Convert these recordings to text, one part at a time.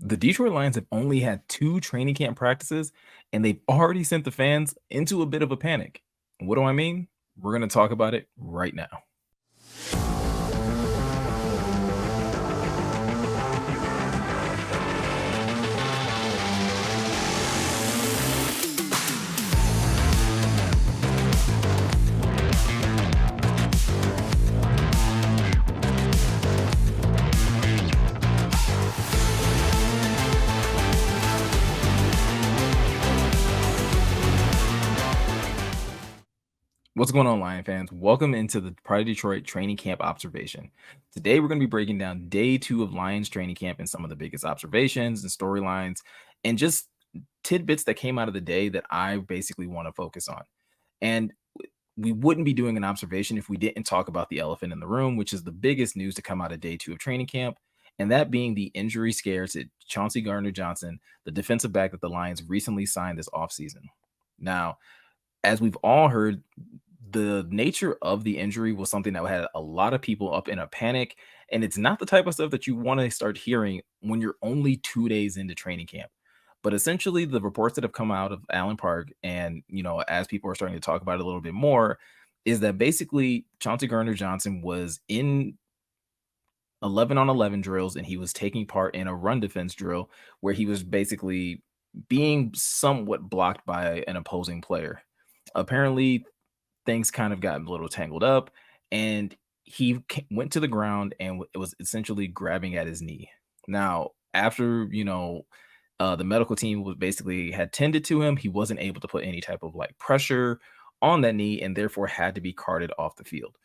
The Detroit Lions have only had 2 training camp practices, and they've already sent the fans into a bit of a panic. What do I mean? We're gonna talk about it right now. What's going on, Lion fans? Welcome into the Pride of Detroit training camp observation. Today, we're going to be breaking down day 2 of Lions training camp and some of the biggest observations and storylines and just tidbits that came out of the day that I basically want to focus on. And we wouldn't be doing an observation if we didn't talk about the elephant in the room, which is the biggest news to come out of day 2 of training camp, and that being the injury scares to Chauncey Gardner-Johnson, the defensive back that the Lions recently signed this offseason. Now, as we've all heard, the nature of the injury was something that had a lot of people up in a panic. And it's not the type of stuff that you want to start hearing when you're only 2 days into training camp. But essentially, the reports that have come out of Allen Park, and as people are starting to talk about it a little bit more, is that basically Chauncey Gardner Johnson was in 11 on 11 drills and he was taking part in a run defense drill where he was basically being somewhat blocked by an opposing player. Apparently, things kind of got a little tangled up, and he went to the ground and it was essentially grabbing at his knee. Now, after the medical team was basically had tended to him, he wasn't able to put any type of like pressure on that knee, and therefore had to be carted off the field.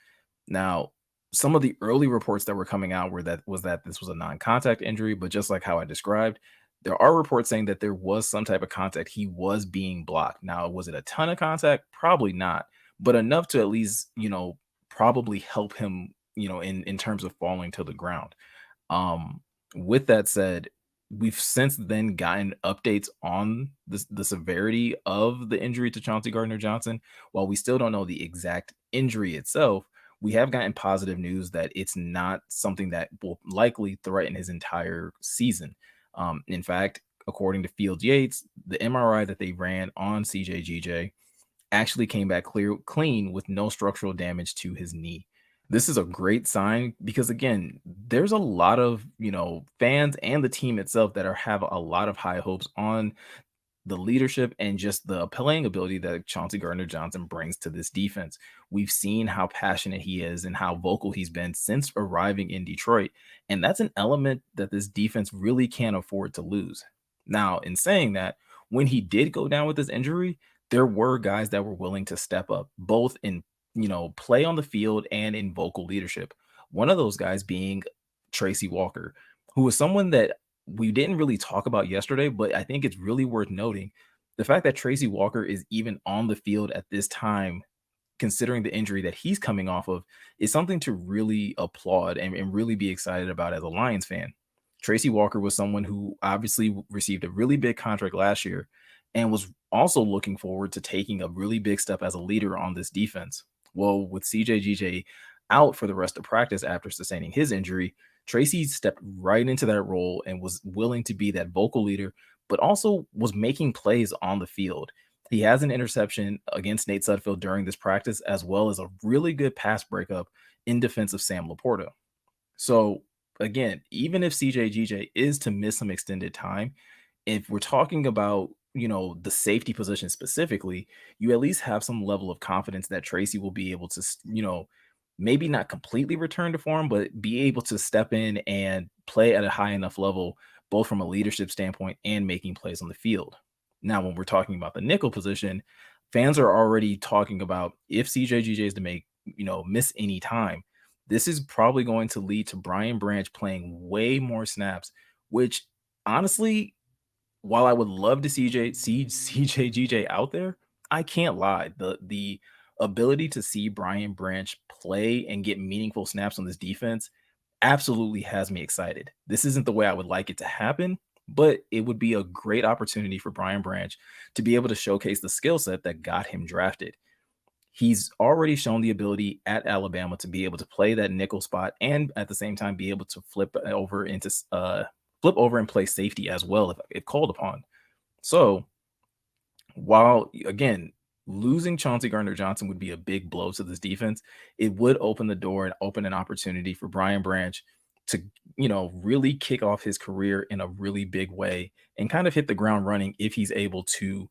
Now, some of the early reports that were coming out were that this was a non-contact injury, but just like how I described, there are reports saying that there was some type of contact. He was being blocked. Now, was it a ton of contact? Probably not, but enough to at least, probably help him, in terms of falling to the ground. With that said, we've since then gotten updates on the severity of the injury to Chauncey Gardner-Johnson. While we still don't know the exact injury itself, we have gotten positive news that it's not something that will likely threaten his entire season. In fact, according to Field Yates, the MRI that they ran on CJGJ actually came back clean with no structural damage to his knee. This is a great sign because again, there's a lot of, fans and the team itself that have a lot of high hopes on the leadership and just the playing ability that Chauncey Gardner-Johnson brings to this defense. We've seen how passionate he is and how vocal he's been since arriving in Detroit, and that's an element that this defense really can't afford to lose. Now, in saying that, when he did go down with this injury, there were guys that were willing to step up, both in play on the field and in vocal leadership. One of those guys being Tracy Walker, who is someone that we didn't really talk about yesterday, but I think it's really worth noting the fact that Tracy Walker is even on the field at this time, considering the injury that he's coming off of, is something to really applaud and really be excited about as a Lions fan. Tracy Walker was someone who obviously received a really big contract last year and was also looking forward to taking a really big step as a leader on this defense. Well, with CJGJ out for the rest of practice after sustaining his injury, Tracy stepped right into that role and was willing to be that vocal leader, but also was making plays on the field. He has an interception against Nate Sudfeld during this practice, as well as a really good pass breakup in defense of Sam LaPorta. So, again, even if CJGJ is to miss some extended time, if we're talking about the safety position specifically, you at least have some level of confidence that Tracy will be able to, maybe not completely return to form, but be able to step in and play at a high enough level, both from a leadership standpoint and making plays on the field. Now, when we're talking about the nickel position, fans are already talking about if CJGJ is to make, miss any time, this is probably going to lead to Brian Branch playing way more snaps, which honestly, while I would love to see CJGJ out there, I can't lie. The ability to see Brian Branch play and get meaningful snaps on this defense absolutely has me excited. This isn't the way I would like it to happen, but it would be a great opportunity for Brian Branch to be able to showcase the skill set that got him drafted. He's already shown the ability at Alabama to be able to play that nickel spot and at the same time be able to flip over into flip over and play safety as well if called upon. So while again, losing Chauncey Gardner-Johnson would be a big blow to this defense, it would open the door and open an opportunity for Brian Branch to, really kick off his career in a really big way and kind of hit the ground running if he's able to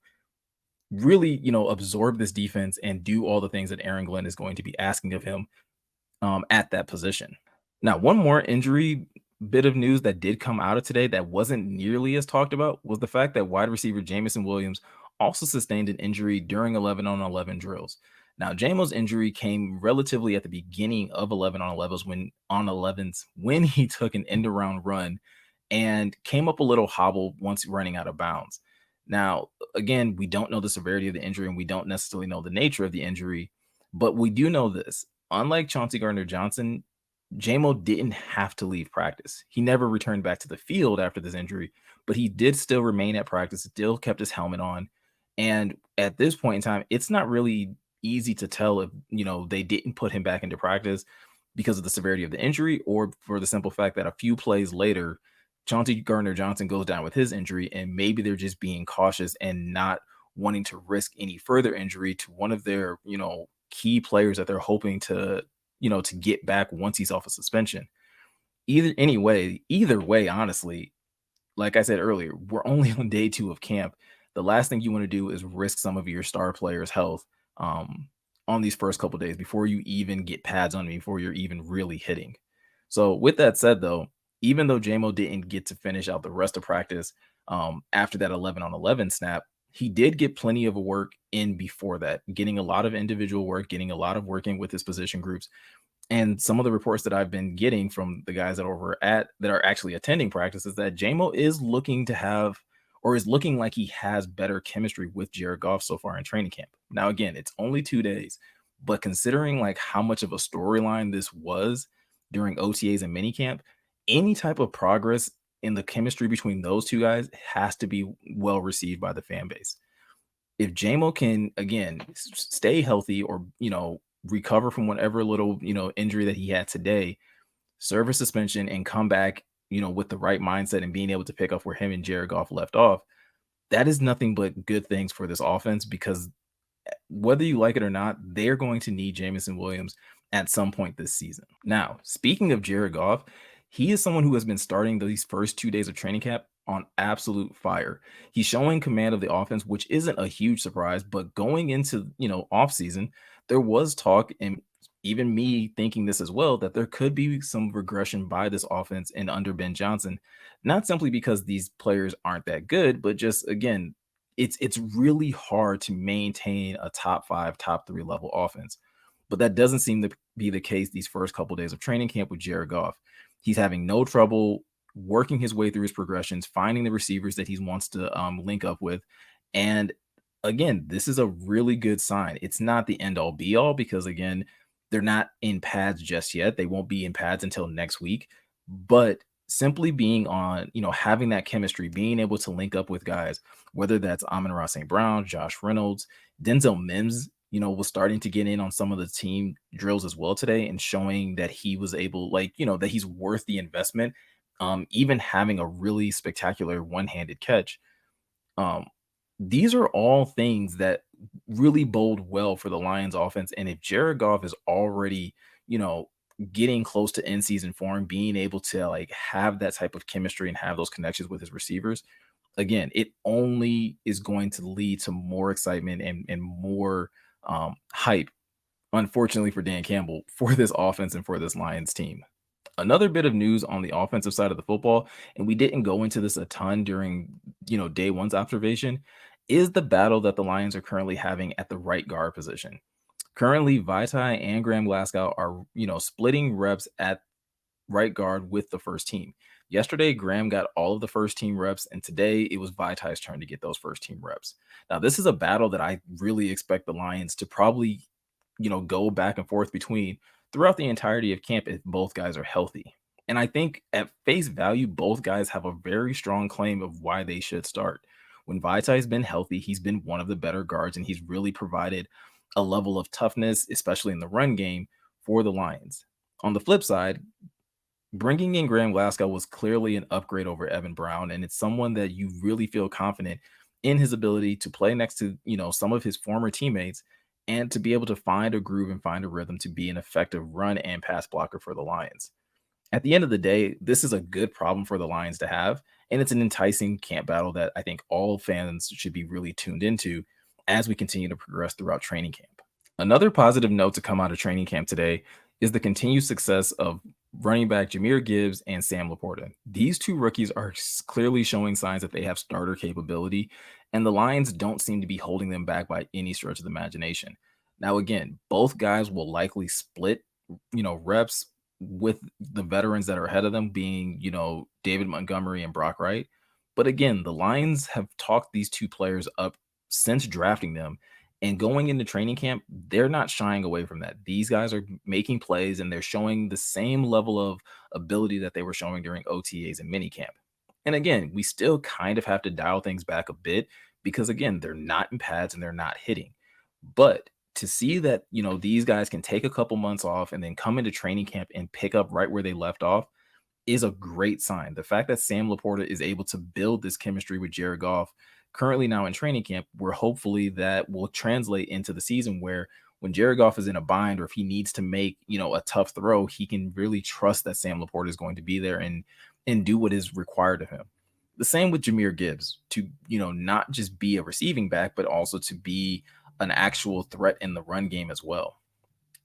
really, absorb this defense and do all the things that Aaron Glenn is going to be asking of him at that position. Now, one more injury bit of news that did come out of today that wasn't nearly as talked about was the fact that wide receiver Jamison Williams also sustained an injury during 11 on 11 drills. Now, Jamo's injury came relatively at the beginning of 11 on 11s when he took an end around run and came up a little hobble once running out of bounds. Now, again, we don't know the severity of the injury and we don't necessarily know the nature of the injury, but we do know this. Unlike Chauncey Gardner-Johnson, Jamo didn't have to leave practice. He never returned back to the field after this injury, but he did still remain at practice, still kept his helmet on. And at this point in time, it's not really easy to tell if, they didn't put him back into practice because of the severity of the injury or for the simple fact that a few plays later, Chauncey Gardner-Johnson goes down with his injury and maybe they're just being cautious and not wanting to risk any further injury to one of their, key players that they're hoping to to get back once he's off a suspension. Either way, honestly, like I said earlier, we're only on day 2 of camp. The last thing you want to do is risk some of your star players' health on these first couple days before you even get pads on, before you're even really hitting. So with that said, though, even though Jamo didn't get to finish out the rest of practice after that 11 on 11 snap, he did get plenty of work in before that, getting a lot of individual work, getting a lot of working with his position groups. And some of the reports that I've been getting from the guys that are actually attending practice is that Jamo is looking to have or is looking like he has better chemistry with Jared Goff so far in training camp. Now, again, it's only 2 days, but considering like how much of a storyline this was during OTAs and minicamp, any type of progress in the chemistry between those two guys has to be well received by the fan base. If Jamo can again stay healthy or recover from whatever little injury that he had today, serve a suspension and come back with the right mindset and being able to pick up where him and Jared Goff left off, that is nothing but good things for this offense because whether you like it or not, they're going to need Jamison Williams at some point this season. Now, speaking of Jared Goff, he is someone who has been starting these first 2 days of training camp on absolute fire. He's showing command of the offense, which isn't a huge surprise, but going into, off season, there was talk and even me thinking this as well, that there could be some regression by this offense and under Ben Johnson, not simply because these players aren't that good, but just again, it's really hard to maintain a top 5, top 3 level offense. But that doesn't seem to be the case these first couple days of training camp with Jared Goff. He's having no trouble working his way through his progressions, finding the receivers that he wants to link up with. And again, this is a really good sign. It's not the end all be all because, again, they're not in pads just yet. They won't be in pads until next week. But simply being on, having that chemistry, being able to link up with guys, whether that's Amon-Ra St. Brown, Josh Reynolds, Denzel Mims, was starting to get in on some of the team drills as well today and showing that he was able, that he's worth the investment. Even having a really spectacular one-handed catch. These are all things that really bode well for the Lions offense. And if Jared Goff is already, getting close to in-season form, being able to have that type of chemistry and have those connections with his receivers, again, it only is going to lead to more excitement and more hype, unfortunately for Dan Campbell, for this offense and for this Lions team. Another bit of news on the offensive side of the football, and we didn't go into this a ton during, day 1's observation, is the battle that the Lions are currently having at the right guard position. Currently, Vaitai and Graham Glasgow are, splitting reps at right guard with the first team. Yesterday, Graham got all of the first team reps, and today it was Vaitai's turn to get those first team reps. Now, this is a battle that I really expect the Lions to probably, go back and forth between throughout the entirety of camp if both guys are healthy. And I think at face value, both guys have a very strong claim of why they should start. When Vaitai's been healthy, he's been one of the better guards, and he's really provided a level of toughness, especially in the run game, for the Lions. On the flip side, Bringing in Graham Glasgow was clearly an upgrade over Evan Brown, and it's someone that you really feel confident in his ability to play next to, some of his former teammates and to be able to find a groove and find a rhythm to be an effective run and pass blocker for the Lions. At the end of the day, this is a good problem for the Lions to have, and it's an enticing camp battle that I think all fans should be really tuned into as we continue to progress throughout training camp. Another positive note to come out of training camp today is the continued success of running back Jahmyr Gibbs and Sam LaPorta. These two rookies are clearly showing signs that they have starter capability, and the Lions don't seem to be holding them back by any stretch of the imagination. Now, again, both guys will likely split, reps with the veterans that are ahead of them being, David Montgomery and Brock Wright. But again, the Lions have talked these two players up since drafting them. And going into training camp, they're not shying away from that. These guys are making plays and they're showing the same level of ability that they were showing during OTAs and minicamp. And again, we still kind of have to dial things back a bit because, again, they're not in pads and they're not hitting. But to see that, these guys can take a couple months off and then come into training camp and pick up right where they left off is a great sign. The fact that Sam LaPorta is able to build this chemistry with Jared Goff currently now in training camp, where hopefully that will translate into the season where when Jared Goff is in a bind or if he needs to make, a tough throw, he can really trust that Sam LaPorta is going to be there and do what is required of him. The same with Jahmyr Gibbs to, not just be a receiving back, but also to be an actual threat in the run game as well.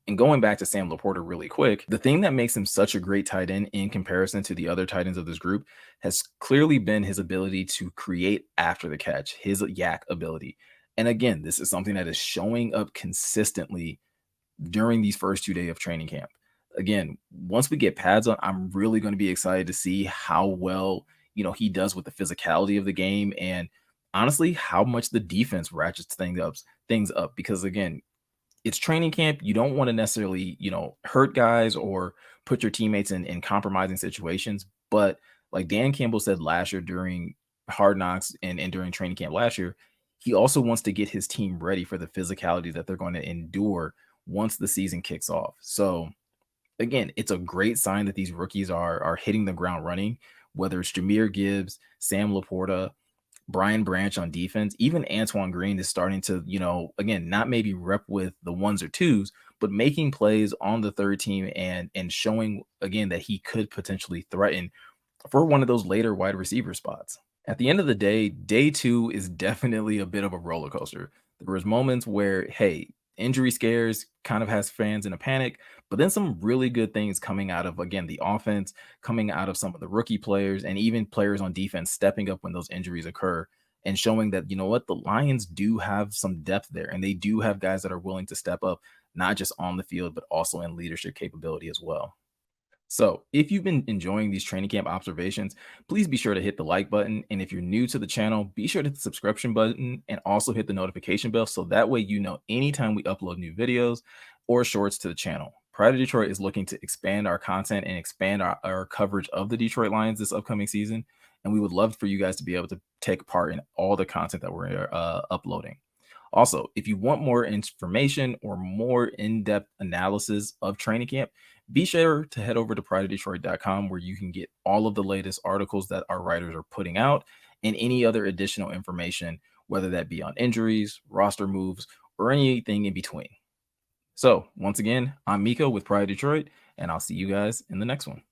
And going back to Sam LaPorta really quick, the thing that makes him such a great tight end in comparison to the other tight ends of this group has clearly been his ability to create after the catch, his yak ability. And again, this is something that is showing up consistently during these first 2 days of training camp. Again, once we get pads on, I'm really going to be excited to see how well, he does with the physicality of the game and honestly how much the defense ratchets things up because again, it's training camp. You don't want to necessarily, hurt guys or put your teammates in compromising situations. But like Dan Campbell said last year during Hard Knocks and during training camp last year, he also wants to get his team ready for the physicality that they're going to endure once the season kicks off. So again, it's a great sign that these rookies are hitting the ground running, whether it's Jahmyr Gibbs, Sam LaPorta, Brian Branch on defense, even Antoine Green is starting to, again, not maybe rep with the ones or twos, but making plays on the third team and showing again that he could potentially threaten for one of those later wide receiver spots. At the end of the day 2 is definitely a bit of a roller coaster. There was moments where, hey, injury scares kind of has fans in a panic, but then some really good things coming out of, again, the offense, coming out of some of the rookie players and even players on defense stepping up when those injuries occur and showing that, the Lions do have some depth there and they do have guys that are willing to step up, not just on the field, but also in leadership capability as well. So, if you've been enjoying these training camp observations, please be sure to hit the like button. And if you're new to the channel, be sure to hit the subscription button and also hit the notification bell so that way you know anytime we upload new videos or shorts to the channel. Pride of Detroit is looking to expand our content and expand our coverage of the Detroit Lions this upcoming season. And we would love for you guys to be able to take part in all the content that we're uploading. Also, if you want more information or more in-depth analysis of training camp, be sure to head over to prideofdetroit.com where you can get all of the latest articles that our writers are putting out and any other additional information, whether that be on injuries, roster moves, or anything in between. So once again, I'm Miko with Pride of Detroit, and I'll see you guys in the next one.